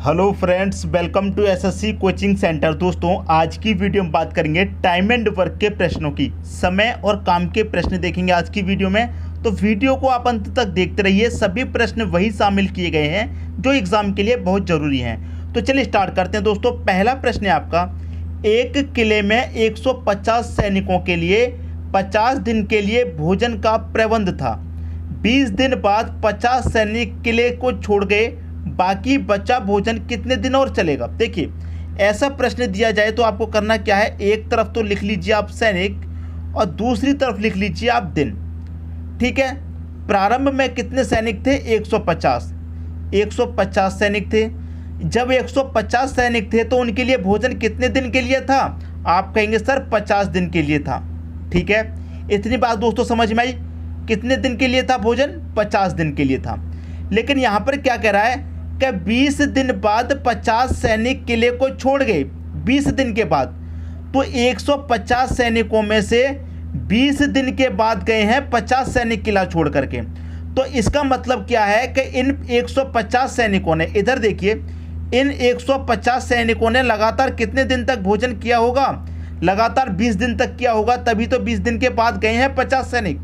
Hello friends, welcome to SSC coaching centre. दोस्तों, आज की वीडियो में बात करेंगे टाइम एंड वर्क के प्रश्नों की। समय और काम के प्रश्न देखेंगे आज की वीडियो में, तो वीडियो को आप अंत तक देखते रहिए। सभी प्रश्न वही शामिल किए गए हैं जो एग्जाम के लिए बहुत ज़रूरी हैं। तो चलिए स्टार्ट करते हैं। दोस्तों, पहला प्रश्न है आपका, एक किले में 150 सैनिकों के लिए 50 दिन के लिए भोजन का प्रबंध था। 20 दिन बाद 50 सैनिक किले को छोड़ गए, बाकी बचा भोजन कितने दिन और चलेगा। देखिए, ऐसा प्रश्न दिया जाए तो आपको करना क्या है, एक तरफ तो लिख लीजिए आप सैनिक और दूसरी तरफ लिख लीजिए आप दिन। ठीक है, प्रारंभ में कितने सैनिक थे? 150 सैनिक थे। जब 150 सैनिक थे तो उनके लिए भोजन कितने दिन के लिए था? आप कहेंगे सर 50 दिन के लिए था। ठीक है, इतनी बात दोस्तों समझ में आई। कितने दिन के लिए था भोजन? 50 दिन के लिए था। लेकिन यहाँ पर क्या कह रहा है कि 20 दिन बाद 50 सैनिक किले को छोड़ गए। 20 दिन के बाद, तो 150 सैनिकों में से 20 दिन के बाद गए हैं 50 सैनिक किला छोड़ करके। तो इसका मतलब क्या है कि इन 150 सैनिकों ने, इधर देखिए, इन 150 सैनिकों ने लगातार कितने दिन तक भोजन किया होगा? लगातार 20 दिन तक किया होगा, तभी तो 20 दिन के बाद गए हैं 50 सैनिक।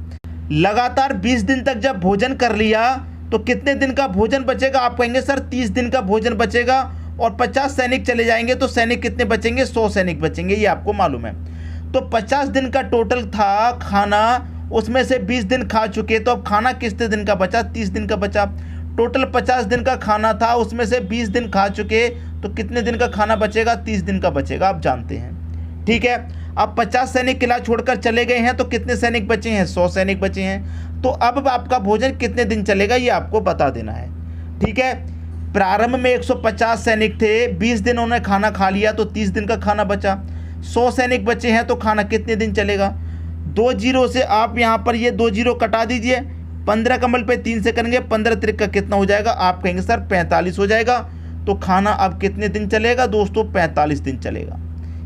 लगातार 20 दिन तक जब भोजन कर लिया तो कितने दिन का भोजन बचेगा? आप कहेंगे सर 30 दिन का भोजन बचेगा, और 50 सैनिक चले जाएंगे तो सैनिक कितने बचेंगे? 100 सैनिक बचेंगे, ये आपको मालूम है। तो 50 दिन का टोटल था खाना, उसमें से 20 दिन खा चुके, तो अब खाना कितने दिन का बचा? 30 दिन का बचा। टोटल 50 दिन का खाना था, उसमें से 20 दिन खा चुके, तो कितने दिन का खाना बचेगा? 30 दिन का बचेगा, आप जानते हैं। ठीक है, अब 50 सैनिक किला छोड़कर चले गए हैं तो कितने सैनिक बचे हैं? 100 सैनिक बचे हैं। तो अब आपका भोजन कितने दिन चलेगा ये आपको बता देना है। ठीक है, प्रारंभ में 150 सैनिक थे, 20 दिन उन्होंने खाना खा लिया तो 30 दिन का खाना बचा। 100 सैनिक बचे हैं तो खाना कितने दिन चलेगा? 2 जीरो से आप यहाँ पर ये 2 जीरो कटा दीजिए। 15 कमल पे 3 से करेंगे, 15 त्रिक का कितना हो जाएगा? आप कहेंगे सर 45 हो जाएगा। तो खाना अब कितने दिन चलेगा दोस्तों? 45 दिन चलेगा।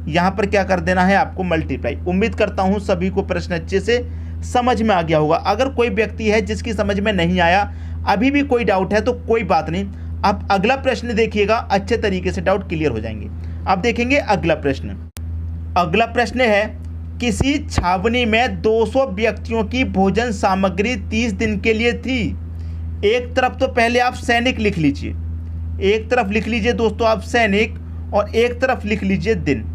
यहाँ पर क्या कर देना है आपको? मल्टीप्लाई। उम्मीद करता हूँ सभी को प्रश्न अच्छे से समझ में आ गया होगा। अगर कोई व्यक्ति है जिसकी समझ में नहीं आया, अभी भी कोई डाउट है, तो कोई बात नहीं, आप अगला प्रश्न देखिएगा, अच्छे तरीके से डाउट क्लियर हो जाएंगे। आप देखेंगे अगला प्रश्न। अगला प्रश्न है, किसी छावनी में 200 व्यक्तियों की भोजन सामग्री 30 दिन के लिए थी। एक तरफ तो पहले आप सैनिक लिख लीजिए, एक तरफ लिख लीजिए दोस्तों आप सैनिक, और एक तरफ लिख लीजिए दिन।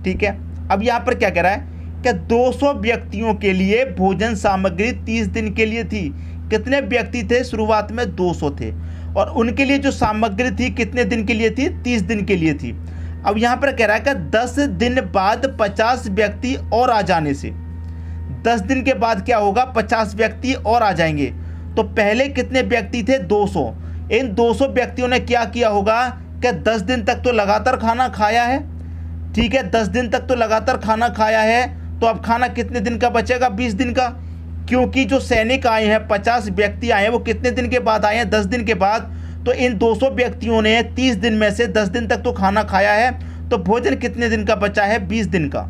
ठीक है, अब यहाँ पर क्या कह रहा है कि 200 व्यक्तियों के लिए भोजन सामग्री 30 दिन के लिए थी। कितने व्यक्ति थे? शुरुआत में 200 थे, और उनके लिए जो सामग्री थी कितने दिन के लिए थी? 30 दिन के लिए थी। अब यहाँ पर कह रहा है कि 10 दिन बाद 50 व्यक्ति और आ जाने से, 10 दिन के बाद क्या होगा? 50 व्यक्ति और आ जाएंगे। तो पहले कितने व्यक्ति थे? 200। इन 200 व्यक्तियों ने क्या किया होगा कि 10 दिन तक तो लगातार खाना खाया है। ठीक है, 10 दिन तक तो लगातार खाना खाया है, तो अब खाना कितने दिन का बचेगा? 20 दिन का। क्योंकि जो सैनिक आए हैं, 50 व्यक्ति आए हैं, वो कितने दिन के बाद आए हैं? 10 दिन के बाद। तो इन 200 व्यक्तियों ने 30 दिन में से 10 दिन तक तो खाना खाया है, तो भोजन कितने दिन का बचा है? 20 दिन का।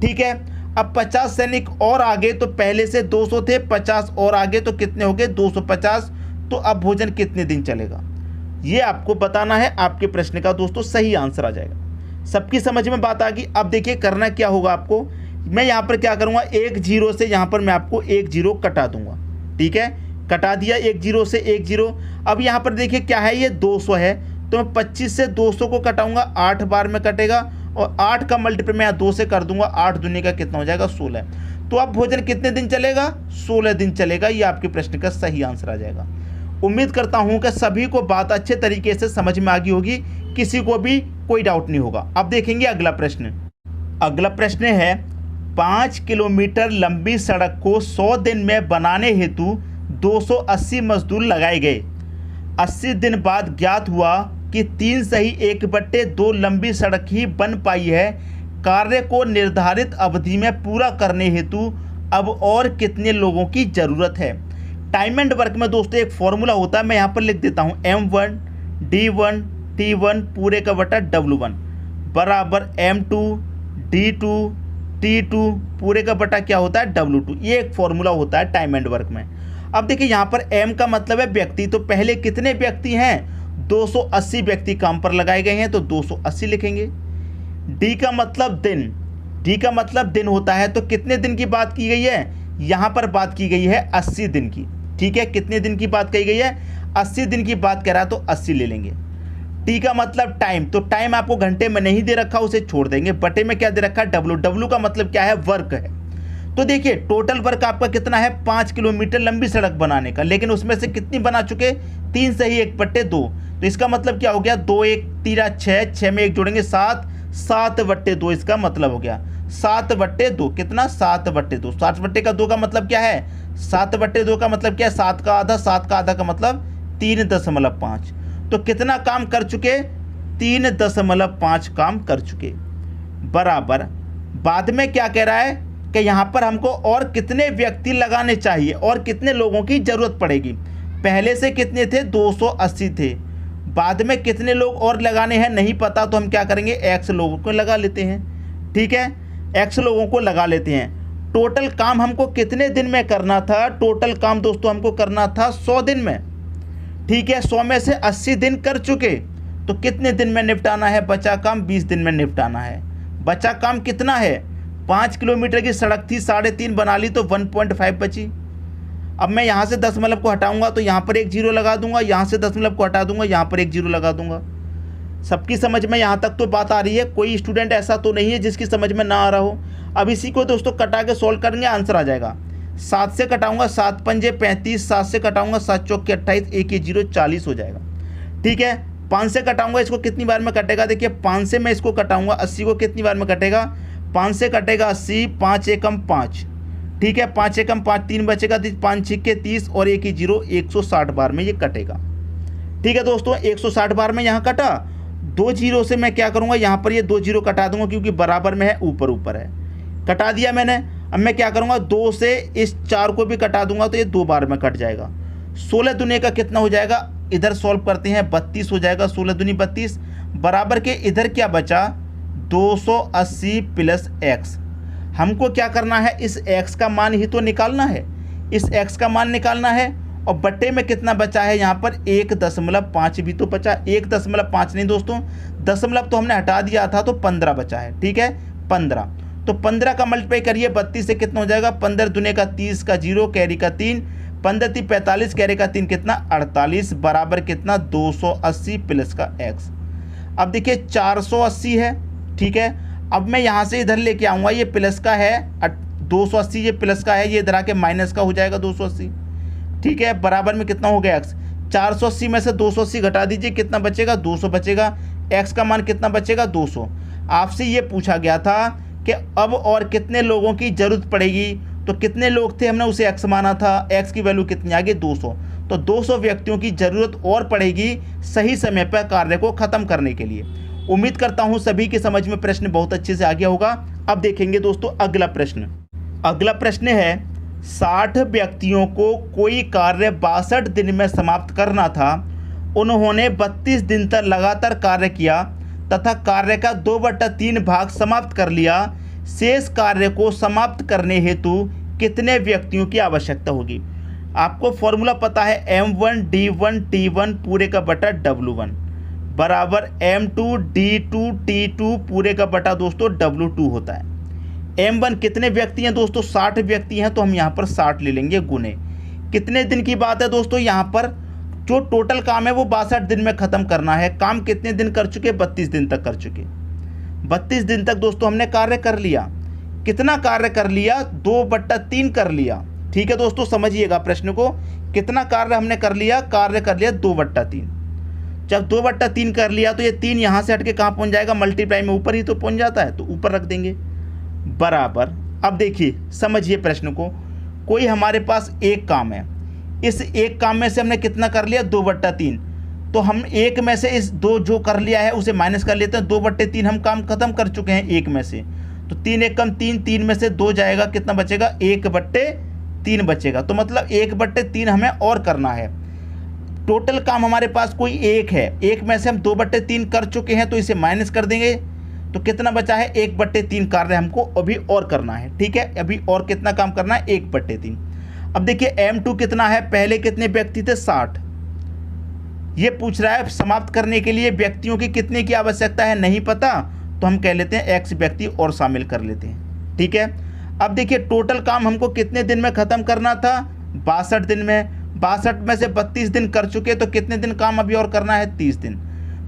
ठीक है, अब 50 सैनिक और आगे, तो पहले से 200 थे, 50 और आगे तो कितने हो गए? 250। तो अब भोजन कितने दिन चलेगा ये आपको बताना है। आपके प्रश्न का दोस्तों सही आंसर आ जाएगा। सबकी समझ में बात आ गई। अब देखिए करना क्या होगा आपको, मैं यहाँ पर क्या करूँगा, 1 जीरो से यहाँ पर मैं आपको 1 जीरो कटा दूंगा। ठीक है, कटा दिया 1 जीरो से 1 जीरो। अब यहाँ पर देखिए क्या है, ये 200 है, तो मैं 25 से 200 को कटाऊंगा, 8 बार में कटेगा, और 8 का मल्टीप्लाई मैं 2 से कर दूंगा। 8 दूनी का कितना हो जाएगा? 16। तो अब भोजन कितने दिन चलेगा? 16 दिन चलेगा। ये आपके प्रश्न का सही आंसर आ जाएगा। उम्मीद करता हूँ कि सभी को बात अच्छे तरीके से समझ में आ गई होगी, किसी को भी कोई डाउट नहीं होगा। अब देखेंगे अगला प्रश्न। अगला प्रश्न है, 5 किलोमीटर लंबी सड़क को 100 दिन में बनाने हेतु 280 मजदूर लगाए गए। 80 दिन बाद ज्ञात हुआ कि 3 सही 1/2 लंबी सड़क ही बन पाई है। कार्य को निर्धारित अवधि में पूरा करने हेतु अब और कितने लोगों की ज़रूरत है? टाइम एंड वर्क में दोस्तों एक फॉर्मूला होता है, मैं यहाँ पर लिख देता हूँ, M1 D1 T1 पूरे का बटा W1 बराबर M2 D2 T2 पूरे का बटा क्या होता है? W2। ये एक फॉर्मूला होता है टाइम एंड वर्क में। अब देखिए यहाँ पर M का मतलब है व्यक्ति, तो पहले कितने व्यक्ति हैं? 280 व्यक्ति काम पर लगाए गए हैं तो 280 लिखेंगे। डी का मतलब दिन, डी का मतलब दिन होता है, तो कितने दिन की बात की गई है, यहाँ पर बात की गई है 80 दिन की। ठीक है, कितने दिन की बात कही गई है, 80 दिन की बात कह रहा है तो 80 ले लेंगे। टी का मतलब टाइम, तो टाइम आपको घंटे में नहीं दे रखा, उसे छोड़ देंगे। बटे में क्या दे रखा है, डब्लू। डब्लू का मतलब क्या है, वर्क है। तो देखिए टोटल वर्क आपका कितना है, 5 किलोमीटर लंबी सड़क बनाने का, लेकिन उसमें से कितनी बना चुके, 3 सही 1/2। तो इसका मतलब क्या हो गया, 2 1 13 6, 6 में 1 जोड़ेंगे 7, 7/2 इसका मतलब हो गया। 7/2 कितना, 7/2। 7/2 का मतलब क्या है, 7/2 का मतलब क्या है, 7 का आधा, 7 का आधा का मतलब 3.5। तो कितना काम कर चुके, 3.5 काम कर चुके। बराबर बाद में क्या कह रहा है कि यहाँ पर हमको और कितने व्यक्ति लगाने चाहिए और कितने लोगों की ज़रूरत पड़ेगी। पहले से कितने थे, 280 थे। बाद में कितने लोग और लगाने हैं नहीं पता, तो हम क्या करेंगे, x लोगों को लगा लेते हैं। ठीक है, x लोगों को लगा लेते हैं। टोटल काम हमको कितने दिन में करना था, टोटल काम दोस्तों हमको करना था 100 दिन में। ठीक है, 100 में से 80 दिन कर चुके, तो कितने दिन में निपटाना है, बचा काम 20 दिन में निपटाना है। बचा काम कितना है, 5 किलोमीटर की सड़क थी, 3.5 बना ली तो 1.5 बची। अब मैं यहाँ से दशमलव को हटाऊंगा तो यहाँ पर एक जीरो लगा दूंगा, यहाँ से दशमलव को हटा दूंगा, यहाँ पर एक जीरो लगा दूंगा। सबकी समझ में यहाँ तक तो बात आ रही है, कोई स्टूडेंट ऐसा तो नहीं है जिसकी समझ में ना आ रहा हो। अब इसी को दोस्तों कटा के सोल्व करेंगे, आंसर आ जाएगा। 7 से कटाऊंगा 7 पंजे 35, 7 से कटाऊंगा 7 चौके 28, 1 ये 0 40 हो जाएगा। ठीक है, 5 से कटाऊंगा, इसको कितनी बार में कटेगा, देखिए 5 से मैं इसको कटाऊंगा 80 को कितनी बार में कटेगा, 5 से कटेगा 80, 5 एकम 5। ठीक है, 5 एकम 5, 3 बचेगा, 5 छिक्के 30 और 1 0 160 बार में ये कटेगा। ठीक है दोस्तों, 160 बार में यहाँ कटा। 2 जीरो से मैं क्या करूँगा, यहाँ पर ये 2 जीरो कटा दूंगा क्योंकि बराबर में है, ऊपर ऊपर है, कटा दिया मैंने। अब मैं क्या करूँगा, 2 से इस 4 को भी कटा दूंगा तो ये 2 बार में कट जाएगा। 16 दुनिया का कितना हो जाएगा, इधर सॉल्व करते हैं, 32 हो जाएगा। 16 दूनी 32 बराबर के इधर क्या बचा, 280 प्लस x। हमको क्या करना है, इस x का मान ही तो निकालना है, इस x का मान निकालना है। और बट्टे में कितना बचा है, यहाँ पर 1.5 भी तो बचा, 1.5 नहीं दोस्तों, दशमलव तो हमने हटा दिया था तो 15 बचा है। ठीक है, 15, तो 15 का मल्टीप्लाई करिए 32 से कितना हो जाएगा, 15 दुने का 30 का 0 कैरी का 3, 15 3 45 कैरी का 3 कितना 48 बराबर कितना 280 प्लस का x। अब देखिए 480 है। ठीक है, अब मैं यहाँ से इधर लेके आऊँगा, ये प्लस का है 280, ये प्लस का है, ये इधर आके माइनस का हो जाएगा 280। ठीक है, बराबर में कितना हो गया x। 480 में से 280 घटा दीजिए, कितना बचेगा, 200 बचेगा। x का मान कितना बचेगा, 200। आपसे ये पूछा गया था कि अब और कितने लोगों की ज़रूरत पड़ेगी, तो कितने लोग थे, हमने उसे x माना था, x की वैल्यू कितनी आ गई, 200। तो 200 व्यक्तियों की ज़रूरत और पड़ेगी सही समय पर कार्य को ख़त्म करने के लिए। उम्मीद करता हूँ सभी की समझ में प्रश्न बहुत अच्छे से आ गया होगा। अब देखेंगे दोस्तों अगला प्रश्न। अगला प्रश्न है, 60 व्यक्तियों को कोई कार्य 62 दिन में समाप्त करना था। उन्होंने 32 दिन तक लगातार कार्य किया तथा कार्य का 2/3 भाग समाप्त कर लिया। शेष कार्य को समाप्त करने हेतु कितने व्यक्तियों की आवश्यकता होगी। आपको फॉर्मूला पता है, M1 D1 T1 पूरे का बटा W1 बराबर M2 D2 T2 पूरे का बटा दोस्तों W2 होता है। M1 कितने व्यक्ति हैं दोस्तों, 60 व्यक्ति हैं, तो हम यहाँ पर 60 ले लेंगे गुने। कितने दिन की बात है दोस्तों, यहाँ पर जो टोटल काम है वो 62 दिन में ख़त्म करना है। काम कितने दिन कर चुके, 32 दिन तक कर चुके। 32 दिन तक दोस्तों हमने कार्य कर लिया। कितना कार्य कर लिया, 2/3 कर लिया। ठीक है दोस्तों, समझिएगा प्रश्न को, कितना कार्य हमने कर लिया, कार्य कर लिया 2/3। जब 2/3 कर लिया तो ये 3 यहाँ से हटके कहाँ पहुँच जाएगा, मल्टीप्लाई में ऊपर ही तो पहुँच जाता है, तो ऊपर रख देंगे बराबर। अब देखिए समझिए प्रश्न को, कोई हमारे पास एक काम है, इस एक काम में से हमने कितना कर लिया, 2/3। तो हम एक में से इस 2 जो कर लिया है उसे माइनस कर लेते हैं। 2/3 हम काम खत्म कर चुके हैं एक में से, तो 3 एक कम 3, 3 में से 2 जाएगा, कितना बचेगा, 1/3 बचेगा। तो मतलब 1/3 हमें और करना है। टोटल काम हमारे पास कोई एक है, एक में से हम 2/3 कर चुके हैं, तो इसे माइनस कर देंगे, तो कितना बचा है, 1/3 कार्य हमको अभी और करना है। ठीक है, अभी और कितना काम करना है, 1/3। अब देखिए M2 कितना है, पहले कितने व्यक्ति थे, 60। ये पूछ रहा है समाप्त करने के लिए व्यक्तियों की कितने की आवश्यकता है, नहीं पता तो हम कह लेते हैं x व्यक्ति और शामिल कर लेते हैं। ठीक है, अब देखिए टोटल काम हमको कितने दिन में ख़त्म करना था, 62 दिन में। 62 में से 32 दिन कर चुके, तो कितने दिन काम अभी और करना है, 30 दिन।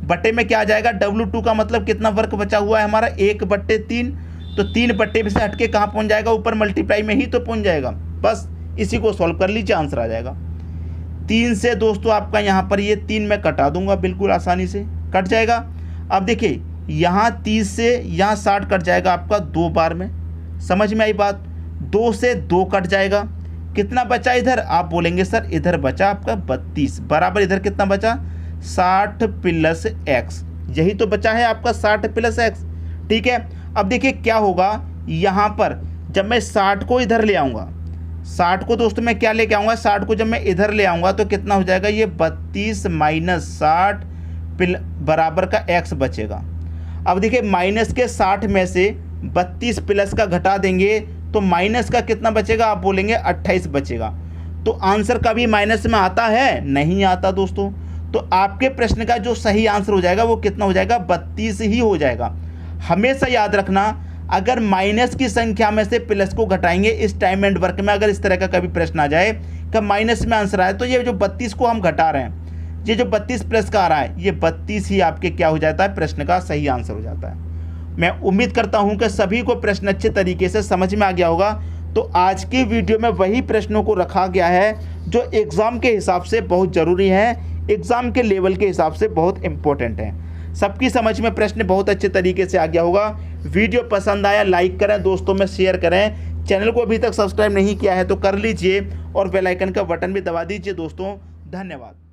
बट्टे में क्या आ जाएगा, W2 का मतलब कितना वर्क बचा हुआ है हमारा, 1/3। तो 3 बट्टे में से हटके कहाँ पहुँच जाएगा, ऊपर मल्टीप्लाई में ही तो पहुँच जाएगा। बस इसी को सॉल्व कर लीजिए, आंसर आ जाएगा। 3 से दोस्तों आपका यहाँ पर ये 3 में कटा दूंगा, बिल्कुल आसानी से कट जाएगा। अब देखिए यहाँ 30 से यहाँ 60 कट जाएगा आपका 2 बार में, समझ में आई बात। 2 से 2 कट जाएगा, कितना बचा इधर, आप बोलेंगे सर इधर बचा आपका 32 बराबर इधर कितना बचा 60 + x, यही तो बचा है आपका 60 + x। ठीक है, अब देखिए क्या होगा यहाँ पर, जब मैं 60 को इधर ले आऊँगा, 60 को दोस्तों मैं क्या लेके आऊँगा, 60 को जब मैं इधर ले आऊँगा तो कितना हो जाएगा, ये 32 - 60 बराबर का x बचेगा। अब देखिए माइनस के 60 में से 32 प्लस का घटा देंगे तो माइनस का कितना बचेगा, आप बोलेंगे 28 बचेगा। तो आंसर कभी माइनस में आता है, नहीं आता दोस्तों। तो आपके प्रश्न का जो सही आंसर हो जाएगा वो कितना हो जाएगा, 32 ही हो जाएगा। हमेशा याद रखना, अगर माइनस की संख्या में से प्लस को घटाएंगे इस टाइम एंड वर्क में, अगर इस तरह का कभी प्रश्न आ जाए कि माइनस में आंसर आए, तो ये जो 32 को हम घटा रहे हैं, ये जो 32 प्लस का आ रहा है, ये 32 ही आपके क्या हो जाता है, प्रश्न का सही आंसर हो जाता है। मैं उम्मीद करता हूं कि सभी को प्रश्न अच्छे तरीके से समझ में आ गया होगा। तो आज की वीडियो में वही प्रश्नों को रखा गया है जो एग्ज़ाम के हिसाब से बहुत ज़रूरी है, एग्ज़ाम के लेवल के हिसाब से बहुत इंपॉर्टेंट है। सबकी समझ में प्रश्न बहुत अच्छे तरीके से आ गया होगा। वीडियो पसंद आया लाइक करें, दोस्तों में शेयर करें। चैनल को अभी तक सब्सक्राइब नहीं किया है तो कर लीजिए और बेल आइकन का बटन भी दबा दीजिए दोस्तों। धन्यवाद।